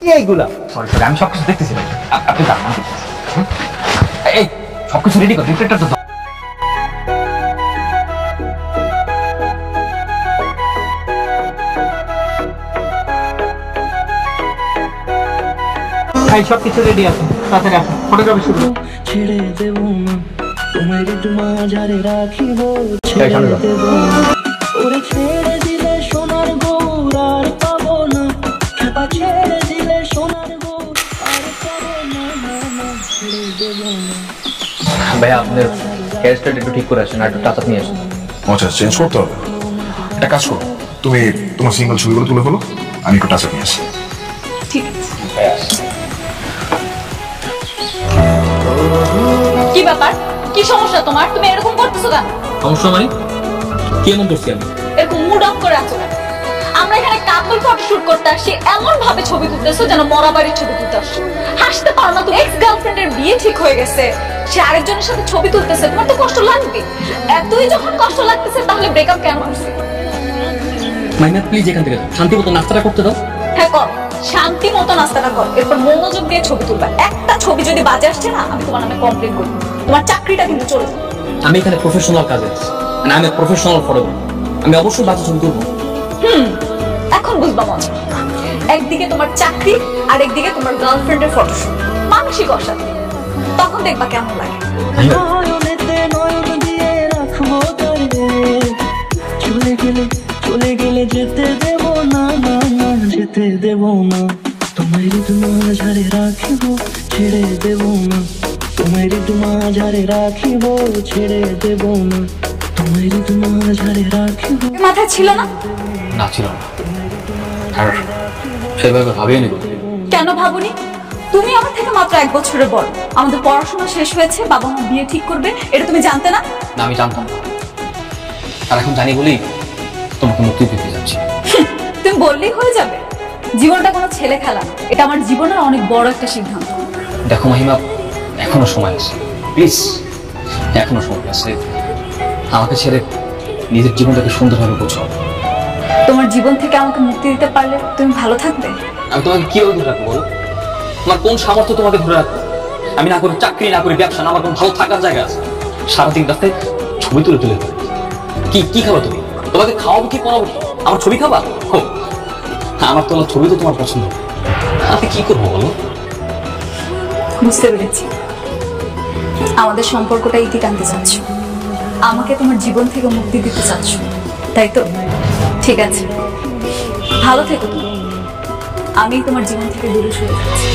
কি এইগুলা? Sorry sorry, আমি সবকিছু দেখতেছি ভাই। আপনি দাঁড়ান, আমি দেখতেছি। এই সবকিছু রেডি কর, রিফ্লেক্টর তো দাও। ভাই সবকিছু রেডি আছে, তাড়াতাড়ি আসুন, ফটোগ্রাফি শুরু করুন। ছেড়ে দেব না তোমার মাঝারে রাখিব, এই সামনে যাও। ওরে ছেড়ে দিলে সোনার গৌর আর পাবো না, খেপা ছেড়ে দিলে সোনার গৌর আর পাবো না, না না ছেড়ে দেব না। ভাইয়া আপনার হেয়ার স্টাইল একটু ঠিক করে আসেন, আর একটু টাচ আপ নিয়ে আসেন। আচ্ছা, চেঞ্জ করতে হবে। একটা কাজ করো, তুমি তোমার সিঙ্গেল ছবিগুলো তুলে ফেলো, আমি একটু টাচ আপ নিয়ে আসি। ঠিক আছে। কি ব্যাপার? কি সমস্যা তোমার? তুমি এরকম করতেছো কেন? সমস্যা মানে কি এমন করছি আমি? এরকম মুড অফ করে আছো কেন? আমরা এখানে কাপল ফটো শুট করতে আসছি, এমন ভাবে ছবি তুলতেছো যেন মরা বাড়ির ছবি তুলতে আসছো। হাসতে পারো না? তো এক্স গার্লফ্রেন্ডের বিয়ে ঠিক হয়ে গেছে, সে আরেকজনের সাথে ছবি তুলতেছে, তোমার তো কষ্ট লাগবে। এতই যখন কষ্ট লাগতেছে তাহলে ব্রেকআপ কেন করছে? মাইনা প্লিজ এখান থেকে যাও, শান্তি মতো নাস্তাটা করতে দাও। হ্যাঁ কর, শান্তি মতো নাস্তাটা কর, এরপর মনোযোগ দিয়ে ছবি তুলবা। একটা ছবি যদি বাজে আসছে না, আমি তোমার নামে কমপ্লেন করবো, তোমার চাকরিটা কিন্তু চলে যাবে। আমি এখানে প্রফেশনাল কাজে আছি, আমি প্রফেশনাল ফটোগ্রাফার, আমি অবশ্যই বাজে ছবি তুলবো। এখন বুঝবা মজা। একদিকে তোমার চাকরি আর একদিকে তোমার গার্লফ্রেন্ডের ফটোশুট, মানসিক অশান্তি। তখন দেখবা কেমন লাগে। নয়নেতে নয়ন দিয়ে রাখবো তারে, চলে গেলে যেতে দেব না, না না যেতে দেব না। তোমার মাঝারে রাখিব, ছেড়ে দেব না। তোমার মাঝারে রাখিব, ছেড়ে দেব না। তোমার মাঝারে রাখিব। মাথায় ছিল না? না ছিল না, আর সেভাবে ভাবিয়ে নিব। কেন ভাবুনি? তুমি আমার থেকে মাত্র 1 বছরের বড়, আমাদের পড়াশোনা শেষ হয়েছে, বাবা মা বিয়ে ঠিক করবে, এটা তুমি জানতে না? না, আমি জানতাম না, আর এখন জানি বলি তোমাকে মুক্তি দিতে যাচ্ছি। তুমি বললেই হয়ে যাবে? জীবনটা কোনো ছেলে খেলা না, এটা আমার জীবনের অনেক বড় একটা সিদ্ধান্ত। দেখো মহিমা, এখনো সময় আছে, প্লিজ এখনো সময় আছে। আমাকে ছেড়ে নিজের জীবনটাকে সুন্দরভাবে গোছাও। তোমার জীবন থেকে আমাকে মুক্তি দিতে পারলে তুমি ভালো থাকবে। আমি তোমাকে কিভাবে ধরে রাখবো বলো? তোমার কোন সামর্থ্য তোমাকে ধরে রাখবো? আমি না করি চাকরি, না করি ব্যবসা, না আমার কোনো ভালো থাকার জায়গা আছে। সারাদিন রাস্তায় ছবি তুলে তুলে কি খাবা তুমি? তোমাকে খাওয়াবো কি পড়াবো কি? আমার ছবি খাবা? আমার তোলা ছবি তো তোমার পছন্দ, আমি কি করবো বলো? বুঝতে পেরেছি, আমাদের সম্পর্কটা ইতি টানতে চাচ্ছ, আমাকে তোমার জীবন থেকে মুক্তি দিতে চাচ্ছ, তাই তো? ঠিক আছে, ভালো থেকো তুমি। আমি তোমার জীবন থেকে দূরে সরে যাচ্ছি।